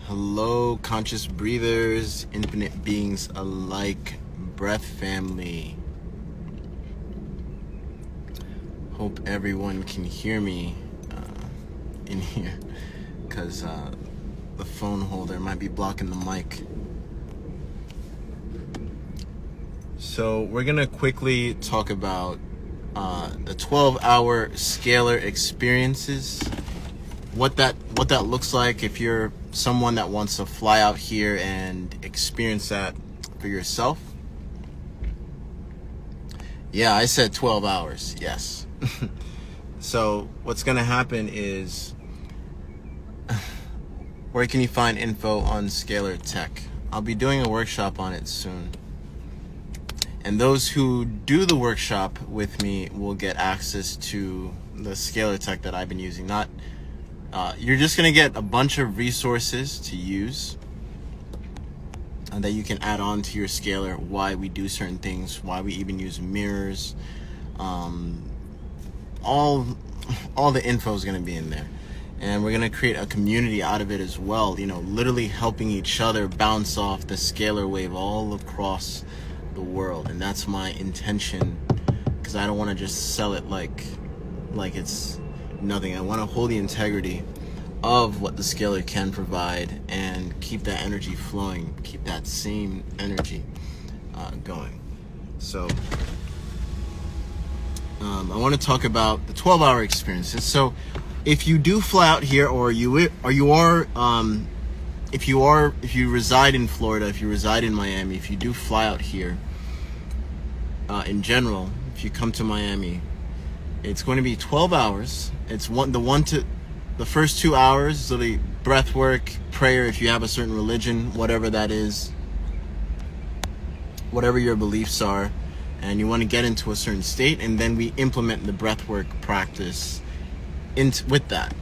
Hello, conscious breathers, infinite beings alike, breath family. Hope everyone can hear me in here, because the phone holder might be blocking the mic. So we're gonna quickly talk about the 12-hour scalar experiences, what that looks like if you're someone that wants to fly out here and experience that for yourself. Yeah, I said 12 hours, yes. So what's gonna happen is, where can you find info on Scalar Tech? I'll be doing a workshop on it soon. And those who do the workshop with me will get access to the Scalar Tech that I've been using. You're just going to get a bunch of resources to use that you can add on to your scalar, why we do certain things, why we even use mirrors. All the info is going to be in there. And we're going to create a community out of it as well, literally helping each other bounce off the scalar wave all across the world. And that's my intention, because I don't want to just sell it like it's nothing. I want to hold the integrity of what the scalar can provide and keep that energy flowing, keep that same energy going. So I want to talk about the 12-hour experiences. So if you do fly out here, if you reside in Florida, if you reside in Miami, if you do fly out here, in general, if you come to Miami, it's going to be 12 hours. It's the first 2 hours, literally breath work, prayer, if you have a certain religion, whatever that is, whatever your beliefs are, and you want to get into a certain state, and then we implement the breath work practice with that.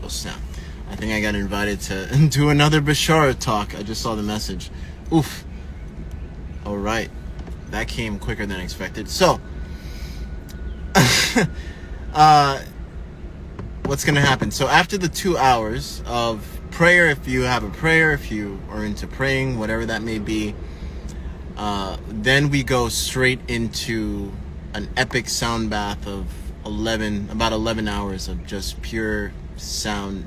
Oh snap. I think I got invited to do another Bashara talk. I just saw the message. Oof. All right. That came quicker than expected. So, what's going to happen? So after the 2 hours of prayer, if you have a prayer, if you are into praying, whatever that may be, then we go straight into an epic sound bath of about 11 hours of just pure sound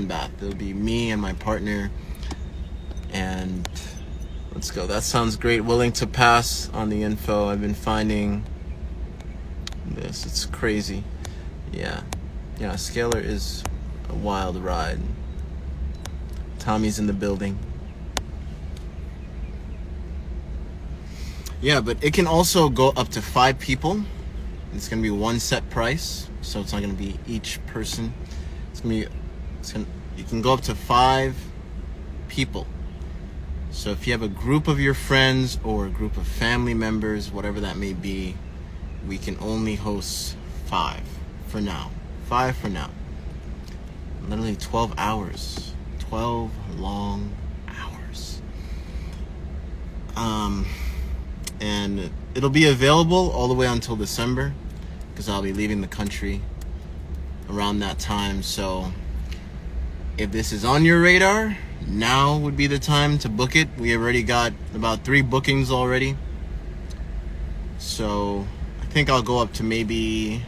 bath. It'll be me and my partner, and let's go. That sounds great. Willing to pass on the info. I've been finding this. It's crazy. Yeah, Scalar is a wild ride. Tommy's in the building. Yeah, but it can also go up to 5 people. It's gonna be one set price, so it's not gonna be each person. You can go up to 5 people. So if you have a group of your friends or a group of family members, whatever that may be, we can only host 5 for now. 5 for now. Literally 12 hours. 12 long hours. And it'll be available all the way until December, because I'll be leaving the country around that time. So if this is on your radar, now would be the time to book it. We already got about 3 bookings already. So I think I'll go up to maybe,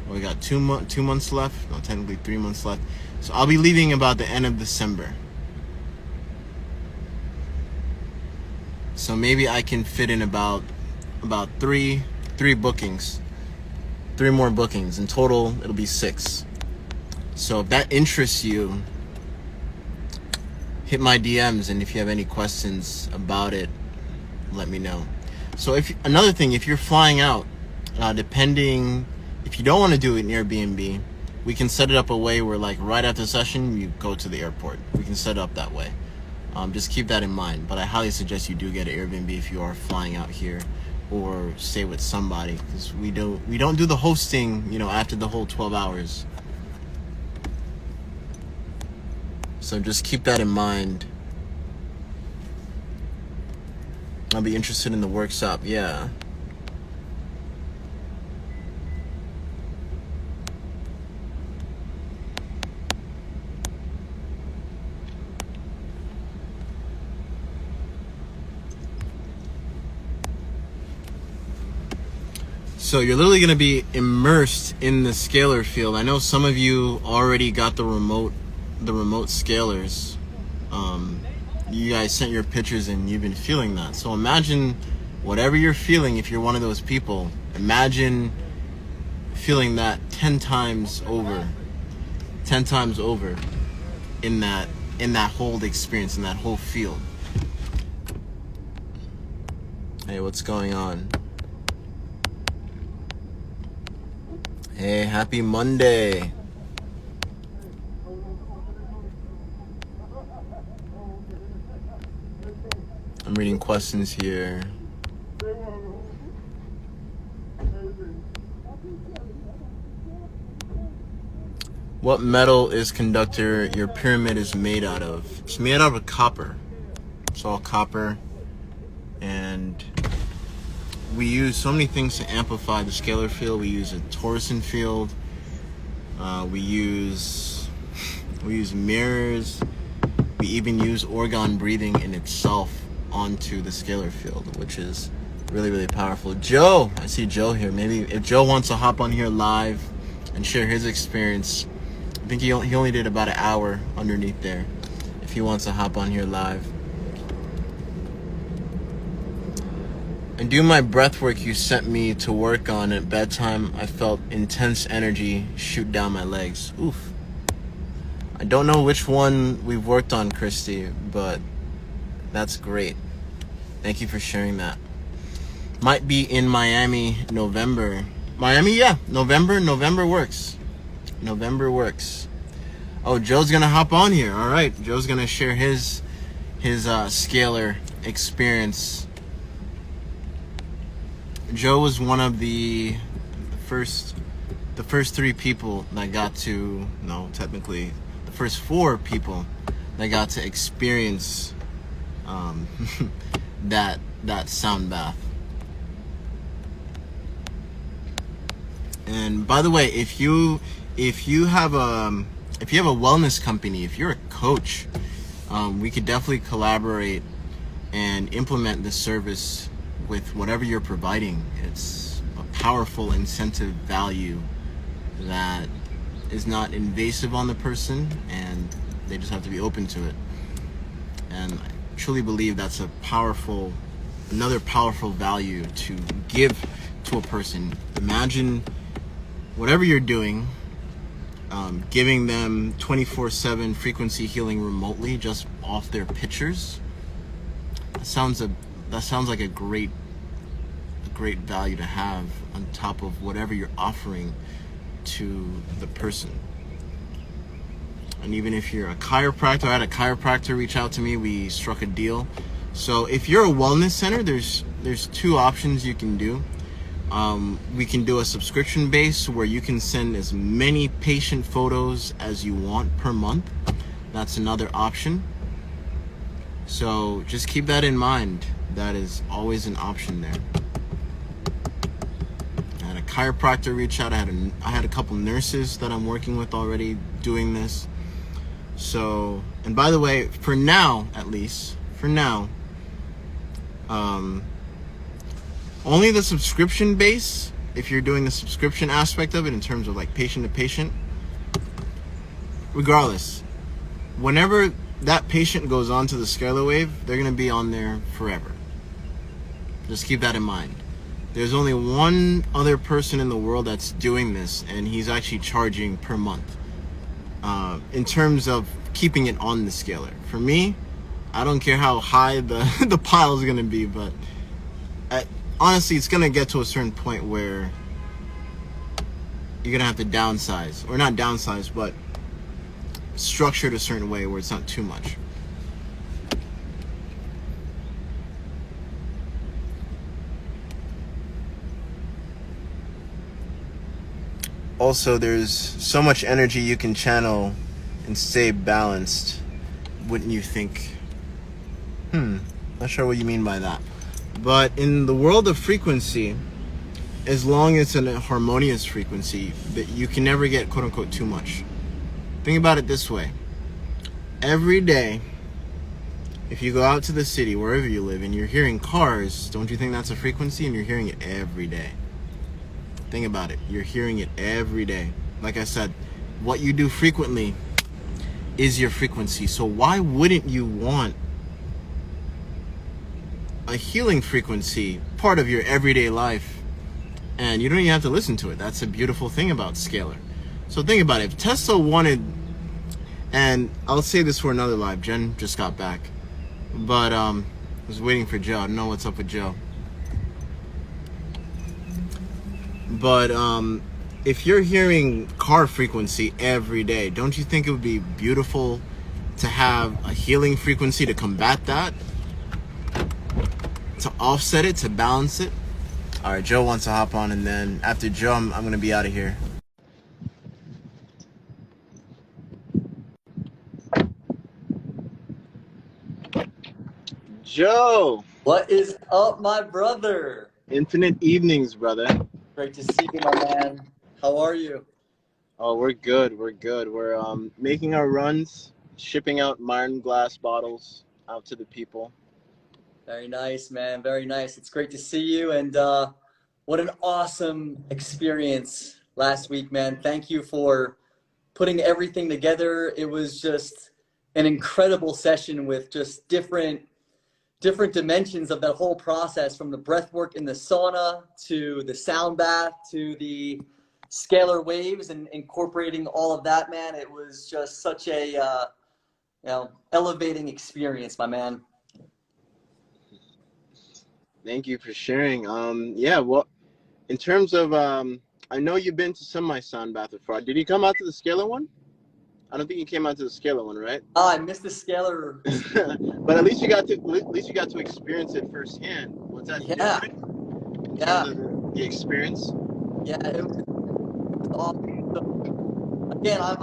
we got 2 months left. No, technically 3 months left. So I'll be leaving about the end of December. So maybe I can fit in about 3 bookings. 3 more bookings. In total, it'll be 6. So if that interests you, hit my DMs, and if you have any questions about it, let me know. So another thing, if you're flying out, if you don't want to do it in Airbnb, we can set it up a way where, like, right after the session, you go to the airport. We can set it up that way. Just keep that in mind. But I highly suggest you do get an Airbnb if you are flying out here, or stay with somebody, because we don't do the hosting, after the whole 12 hours. So just keep that in mind. I'll be interested in the workshop. Yeah. So you're literally going to be immersed in the scalar field. I know some of you already got the remote scalars. You guys sent your pictures and you've been feeling that. So imagine whatever you're feeling, if you're one of those people, imagine feeling that 10 times over in that whole experience, in that whole field. Hey, what's going on? Hey, happy Monday. I'm reading questions here. What metal is conductor your pyramid is made out of? It's made out of copper. It's all copper. And we use so many things to amplify the scalar field. We use a torsion field. We use mirrors. We even use orgone breathing in itself onto the scalar field, which is really, really powerful. Joe, I see Joe here. Maybe if Joe wants to hop on here live and share his experience. I think he only did about an hour underneath there. If he wants to hop on here live. And do my breath work you sent me to work on at bedtime. I felt intense energy shoot down my legs. Oof. I don't know which one we've worked on, Christy, but that's great. Thank you for sharing that. Might be in Miami, November. Miami, yeah. November works. November works. Oh, Joe's gonna hop on here. All right, Joe's gonna share his scalar experience. Joe was one of the first 3 people that got to, no, technically the first 4 people that got to experience that sound bath. And by the way, if you have a wellness company, if you're a coach, we could definitely collaborate and implement this service with whatever you're providing. It's a powerful incentive value that is not invasive on the person, and they just have to be open to it. And I truly believe that's another powerful value to give to a person. Imagine whatever you're doing, giving them 24/7 frequency healing remotely just off their pictures. That sounds like a great value to have on top of whatever you're offering to the person. And even if you're a chiropractor, I had a chiropractor reach out to me. We struck a deal. So if you're a wellness center, there's 2 options you can do. We can do a subscription base where you can send as many patient photos as you want per month. That's another option. So just keep that in mind. That is always an option there. I had a chiropractor reach out. I had a couple nurses that I'm working with already doing this. So, and by the way, for now, at least, only the subscription base, if you're doing the subscription aspect of it in terms of like patient to patient, regardless, whenever that patient goes on to the scalar wave, they're going to be on there forever. Just keep that in mind. There's only one other person in the world that's doing this, and he's actually charging per month in terms of keeping it on the scalar. For me, I don't care how high the pile is going to be, but honestly, it's going to get to a certain point where you're going to have to downsize, or not downsize, but structure it a certain way where it's not too much. Also, there's so much energy you can channel and stay balanced, wouldn't you think? Not sure what you mean by that. But in the world of frequency, as long as it's a harmonious frequency, that you can never get quote unquote too much. Think about it this way. Every day, if you go out to the city, wherever you live, and you're hearing cars, don't you think that's a frequency? And you're hearing it every day. Think about it. You're hearing it every day. Like I said, what you do frequently is your frequency. So why wouldn't you want a healing frequency part of your everyday life? And you don't even have to listen to it. That's a beautiful thing about Scalar. So think about it. If Tesla wanted, and I'll say this for another live, Jen just got back, but I was waiting for Joe. I don't know what's up with Joe. But if you're hearing car frequency every day, don't you think it would be beautiful to have a healing frequency to combat that? To offset it, to balance it? All right, Joe wants to hop on, and then after Joe, I'm going to be out of here. Joe! What is up, my brother? Infinite evenings, brother. Great to see you, my man. How are you? Oh, we're good. We're good. We're making our runs, shipping out Martin glass bottles out to the people. Very nice, man. Very nice. It's great to see you. And what an awesome experience last week, man. Thank you for putting everything together. It was just an incredible session with just different dimensions of that whole process, from the breath work in the sauna to the sound bath to the scalar waves, and incorporating all of that, man. It was just such a elevating experience, my man. Thank you for sharing. Yeah, well, in terms of, I know you've been to some of my sound bath before. Did you come out to the Scalar one? I don't think you came out to the Scalar one, right? Oh, I missed the scalar. But at least you got to experience it firsthand. Was that different? Yeah. The experience. Yeah, it was awesome. So, again, I'm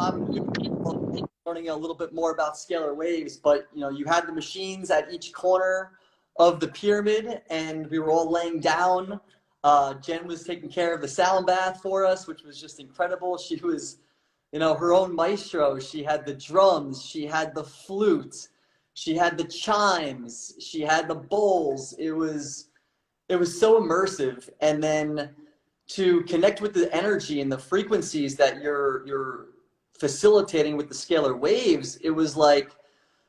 learning a little bit more about scalar waves, but you had the machines at each corner of the pyramid, and we were all laying down. Jen was taking care of the sound bath for us, which was just incredible. She was, her own maestro. She had the drums, she had the flute, she had the chimes, she had the bowls. It was so immersive. And then to connect with the energy and the frequencies that you're facilitating with the scalar waves, it was like,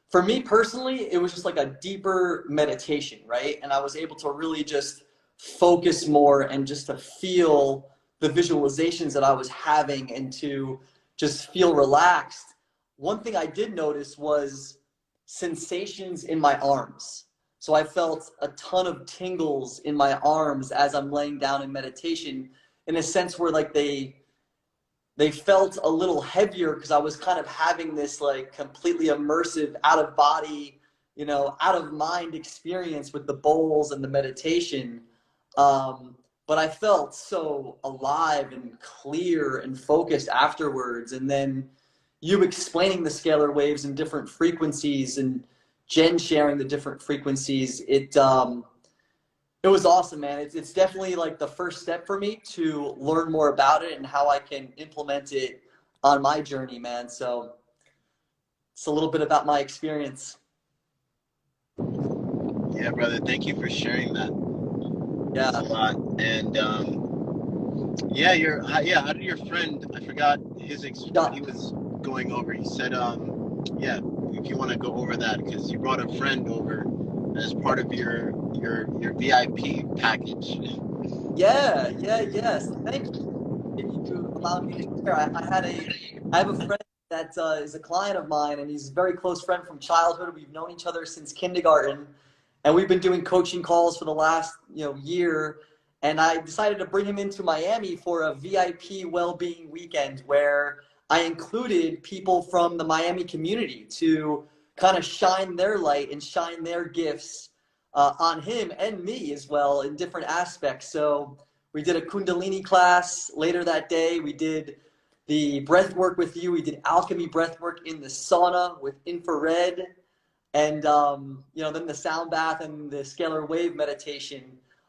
for me personally, it was just like a deeper meditation, right? And I was able to really just focus more and just to feel the visualizations that I was having and to just feel relaxed. One thing I did notice was sensations in my arms. So I felt a ton of tingles in my arms as I'm laying down in meditation, in a sense where like they felt a little heavier, because I was kind of having this like completely immersive, out of body, out of mind experience with the bowls and the meditation. But I felt so alive and clear and focused afterwards. And then you explaining the scalar waves and different frequencies, and Jen sharing the different frequencies, it was awesome, man. It's definitely like the first step for me to learn more about it and how I can implement it on my journey, man. So it's a little bit about my experience. Yeah, brother. Thank you for sharing that. Yeah. That's a lot. And how did your friend? I forgot his what he was going over. He said, if you want to go over that, because you brought a friend over as part of your VIP package. Yes. Thank you. You allowed me to share. I have a friend that is a client of mine, and he's a very close friend from childhood. We've known each other since kindergarten, and we've been doing coaching calls for the last year. And I decided to bring him into Miami for a VIP well-being weekend, where I included people from the Miami community to kind of shine their light and shine their gifts on him and me as well in different aspects. So we did a Kundalini class later that day. We did the breath work with you. We did alchemy breath work in the sauna with infrared, and then the sound bath and the scalar wave meditation,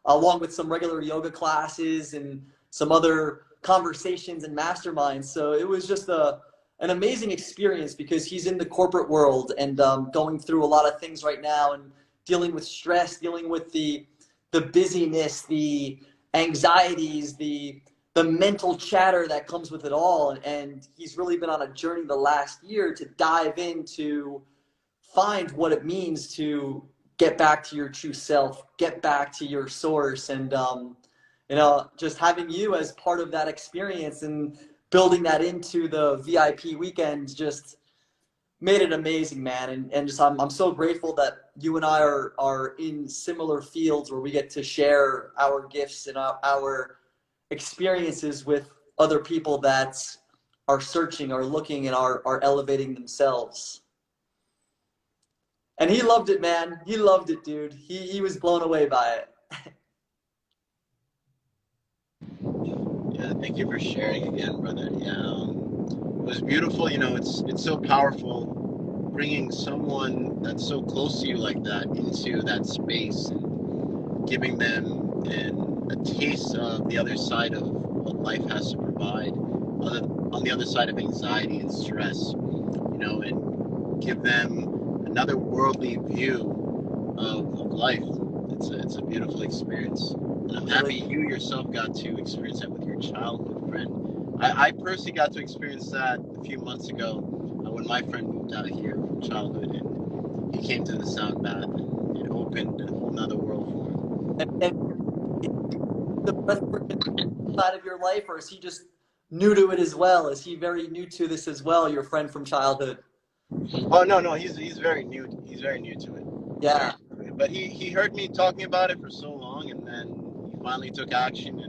along with some regular yoga classes and some other conversations and masterminds. So it was just an amazing experience, because he's in the corporate world and going through a lot of things right now, and dealing with stress, dealing with the busyness, the anxieties, the the mental chatter that comes with it all. And he's really been on a journey the last year to dive into find what it means to get back to your true self, get back to your source. And, just having you as part of that experience and building that into the VIP weekend just made it amazing, man. And just, I'm so grateful that you and I are in similar fields where we get to share our gifts and our experiences with other people that are searching, are looking, and are elevating themselves. And he loved it, man. He loved it, dude. He was blown away by it. Yeah, thank you for sharing again, brother. Yeah, it was beautiful. It's so powerful bringing someone that's so close to you like that into that space and giving them a taste of the other side of what life has to provide, on the other side of anxiety and stress, and give them another worldly view of life. It's a beautiful experience. And I'm happy you yourself got to experience that with your childhood friend. I personally got to experience that a few months ago when my friend moved out here from childhood, and he came to the sound bath, and it opened a whole nother world for him. And the best side of your life, or is he just new to it as well? Is he very new to this as well, your friend from childhood? Oh, no, he's very new. He's very new to it. Yeah. But he heard me talking about it for so long, and then he finally took action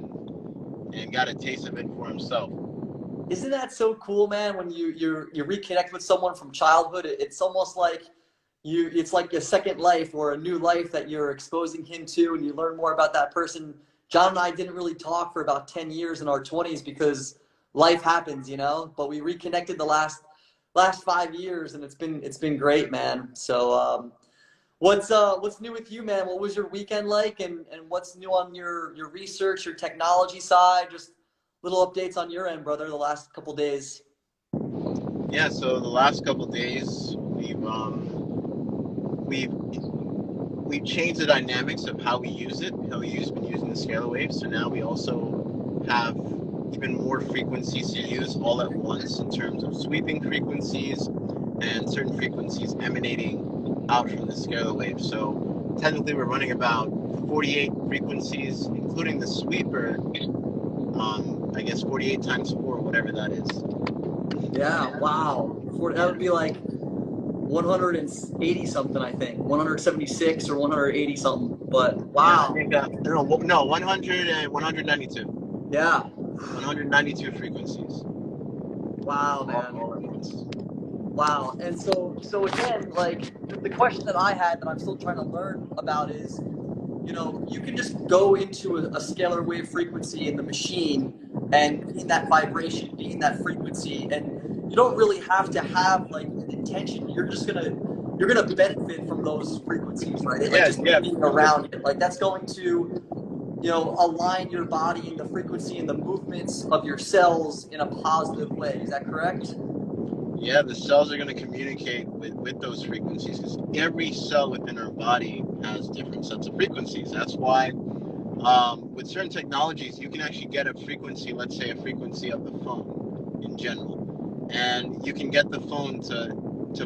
and got a taste of it for himself. Isn't that so cool, man? When you reconnect with someone from childhood, it's almost like it's like a second life or a new life that you're exposing him to, and you learn more about that person. John and I didn't really talk for about 10 years in our 20s because life happens, but we reconnected the last 5 years, and it's been great, man. So what's new with you, man? What was your weekend like, and what's new on your research, your technology side? Just little updates on your end, brother, the last couple days. Yeah, so the last couple days we've changed the dynamics of how we use it, how we've been using the scalar wave. So now we also have even more frequencies to use all at once in terms of sweeping frequencies and certain frequencies emanating out from the scalar wave. So technically we're running about 48 frequencies, including the sweeper. I guess 48 times 4, whatever that is. Yeah, wow. That would be like 180 something, I think. 176 or 180 something. But wow. Yeah, I think no, 100 and 192. Yeah. 192 frequencies. Wow, man. All at once. Wow. And so again, like the question that I had that I'm still trying to learn about is, you can just go into a scalar wave frequency in the machine and be in that vibration, be in that frequency, and you don't really have to have like an intention. You're gonna benefit from those frequencies, right? Like just being around it. Like that's going to, align your body in the frequency and the movements of your cells in a positive way. Is that correct? Yeah, the cells are going to communicate with those frequencies because every cell within our body has different sets of frequencies. That's why with certain technologies, you can actually get a frequency, let's say a frequency of the phone in general, and you can get the phone to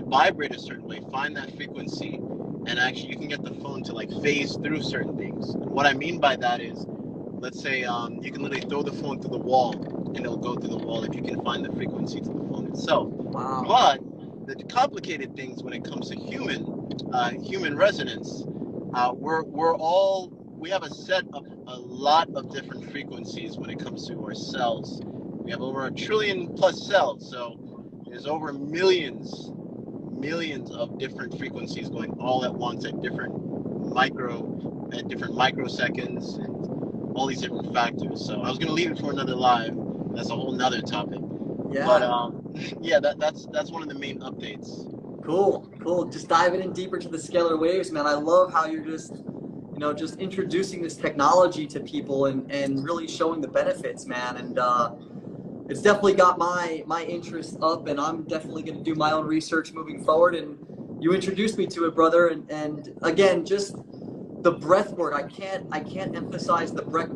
vibrate a certain way, find that frequency, and actually you can get the phone to like phase through certain things. And what I mean by that is, let's say you can literally throw the phone through the wall and it'll go through the wall if you can find the frequency to the phone itself. Wow. But the complicated things when it comes to human resonance, we have a lot of different frequencies when it comes to our cells. We have over 1 trillion plus cells, so there's over millions of different frequencies going all at once at different microseconds and all these different factors. So I was gonna leave it for another live. That's a whole nother topic. Yeah. But yeah, that's one of the main updates. Cool. Just diving in deeper to the scalar waves, man. I love how you're just introducing this technology to people and really showing the benefits, man. And it's definitely got my interest up, and I'm definitely going to do my own research moving forward. And you introduced me to it, brother. And again, just the breath work, I can't emphasize the breath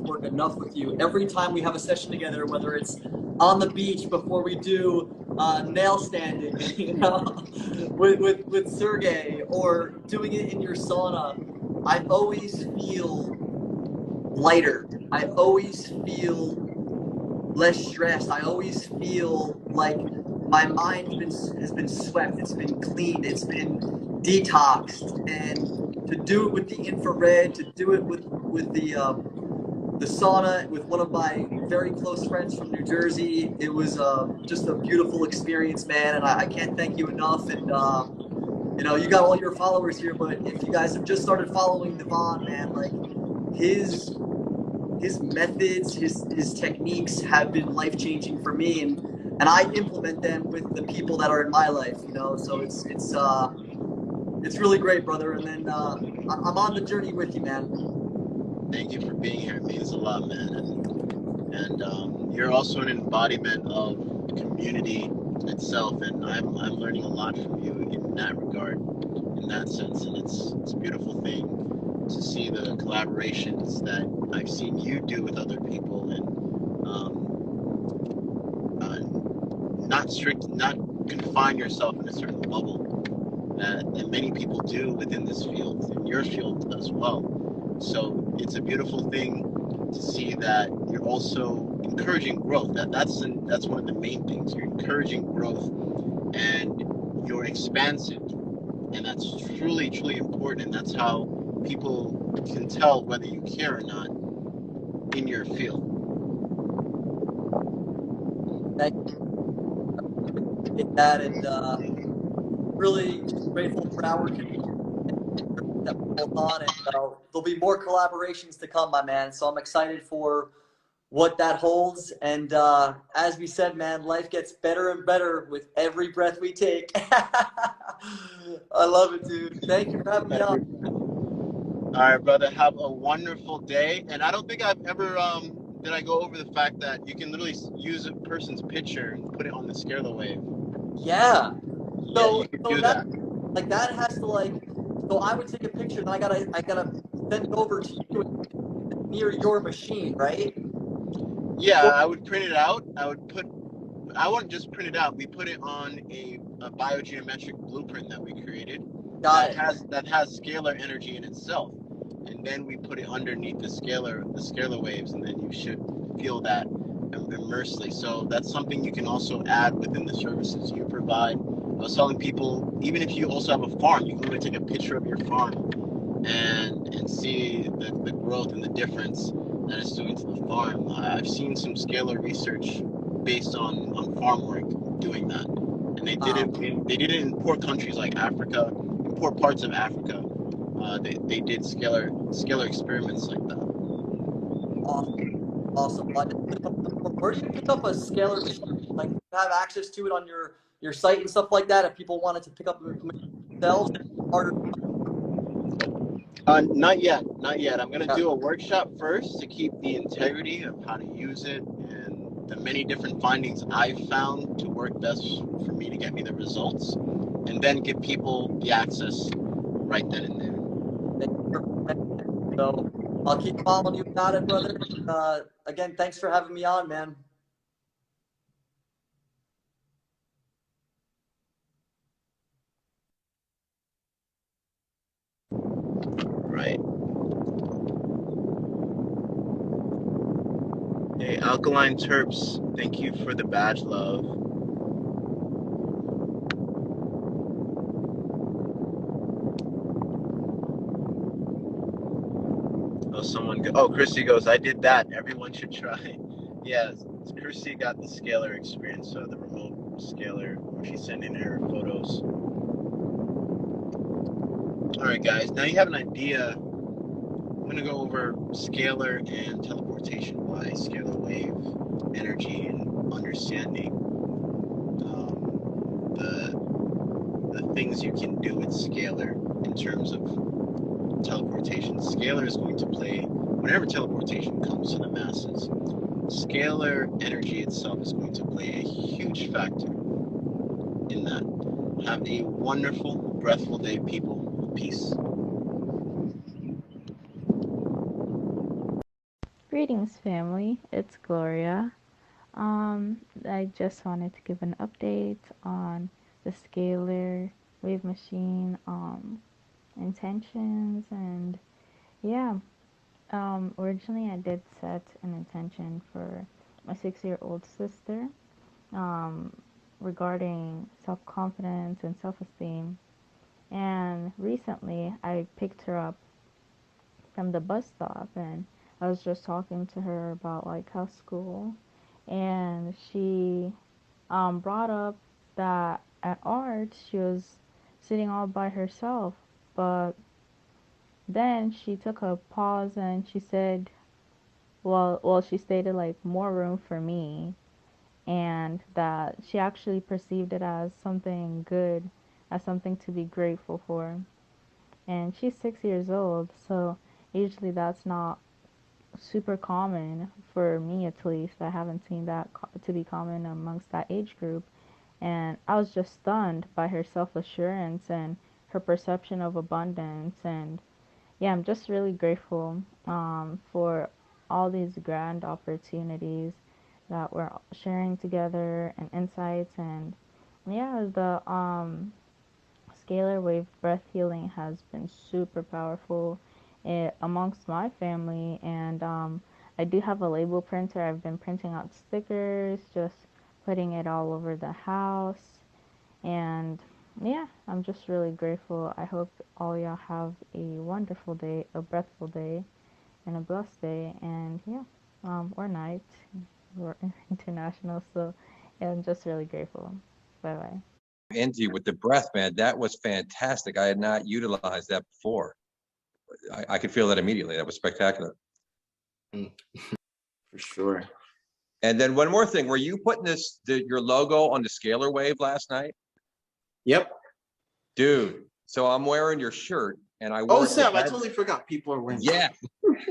work enough with you. Every time we have a session together, whether it's on the beach before we do nail standing, you know, with Sergey, or doing it in your sauna, I always feel lighter. I always feel less stressed. I always feel like my mind has been swept. It's been cleaned. It's been detoxed. And to do it with the infrared, to do it with the sauna with one of my very close friends from New Jersey, it was just a beautiful experience, man. And I can't thank you enough. And you know, you got all your followers here, but if you guys have just started following Devon, man, like his methods, his techniques have been life changing for me, and I implement them with the people that are in my life, you know. So it's really great, brother. And then I'm on the journey with you, man. Thank you for being here. It means a lot, man. And you're also an embodiment of community itself, and I'm learning a lot from you in that regard, in that sense. And it's a beautiful thing to see the collaborations that I've seen you do with other people, and not confine yourself in a certain bubble that many people do within this field, in your field as well. So it's a beautiful thing to see that you're also encouraging growth. That's one of the main things. You're encouraging growth, and you're expansive, and that's truly, truly important. And that's how people can tell whether you care or not in your field. Thank you. That, and really grateful for our community that we built on, and there'll be more collaborations to come, my man. So I'm excited for what that holds. And as we said, man, life gets better and better with every breath we take. I love it, dude. Thank you for having me on. All right, brother. Have a wonderful day. And I don't think I've ever did I go over the fact that you can literally use a person's picture and put it on the scalar wave. Yeah. So, You can do that. Like that has to like. So I would take a picture, and I gotta send it over to you near your machine, right? Yeah, I would print it out. I wouldn't just print it out. We put it on a biogeometric blueprint that we created that has scalar energy in itself, and then we put it underneath the scalar waves, and then you should feel that immersely. So that's something you can also add within the services you provide. I was telling people, even if you also have a farm, you can literally take a picture of your farm and see the growth and the difference that it's doing to the farm. I've seen some scalar research based on farm work doing that, and they did it in poor countries like Africa, in poor parts of Africa. They did scalar experiments like that. Awesome. Where do you pick up a scalar machine? Like, do you have access to it on your site and stuff like that? If people wanted to pick up themselves, harder. Not yet. I'm going to do a workshop first to keep the integrity of how to use it and the many different findings I've found to work best for me to get me the results, and then give people the access right then and there. So I'll keep following you about it, brother. Again, thanks for having me on, man. Right. Hey, Alkaline Terps, thank you for the badge, love. Chrissy goes, I did that. Everyone should try. Yes, Chrissy got the scalar experience, so the remote scalar, where she's sending her photos. All right, guys, now you have an idea. I'm going to go over scalar and teleportation by scalar wave energy and understanding the things you can do with scalar in terms of teleportation. Scalar is going to play, whenever teleportation comes to the masses, scalar energy itself is going to play a huge factor in that. Have a wonderful, breathful day, people. Peace. Greetings, family. It's Gloria. I just wanted to give an update on the scalar wave machine intentions, and yeah. Originally, I did set an intention for my 6-year-old sister um, regarding self confidence and self esteem. And recently, I picked her up from the bus stop, and I was just talking to her about like how school, and she brought up that at art she was sitting all by herself, but then she took a pause and she said, well, she stated like more room for me, and that she actually perceived it as something good, as something to be grateful for. And she's 6 years old, so usually that's not super common for me, at least. I haven't seen that to be common amongst that age group. And I was just stunned by her self assurance and her perception of abundance. And yeah, I'm just really grateful for all these grand opportunities that we're sharing together and insights. And yeah, the scalar wave breath healing has been super powerful amongst my family. And I do have a label printer. I've been printing out stickers, just putting it all over the house. And yeah, I'm just really grateful. I hope all y'all have a wonderful day, a breathful day, and a blessed day. And yeah, or night. We're international, so yeah, I'm just really grateful. Bye bye. Angie, with the breath, man, that was fantastic. I had not utilized that before. I could feel that immediately. That was spectacular. For sure. And then one more thing, were you putting your logo on the scalar wave last night? Yep. Dude, so I'm wearing your shirt and I wore Oh, it to Sam, I bed. totally forgot people are wearing. Yeah.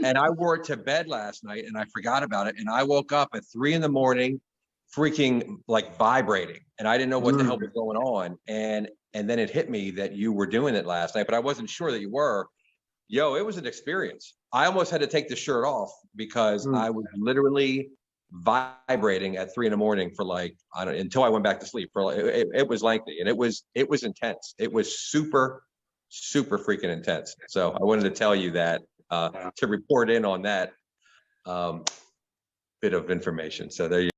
And I wore it to bed last night and I forgot about it. And I woke up at 3 a.m, freaking like vibrating. And I didn't know what the hell was going on. And then it hit me that you were doing it last night, but I wasn't sure that you were. Yo, it was an experience. I almost had to take the shirt off because I was literally vibrating at 3 a.m. for like, I don't, until I went back to sleep. For like, it was lengthy and it was intense. It was super freaking intense. So I wanted to tell you that to report in on that bit of information. So there you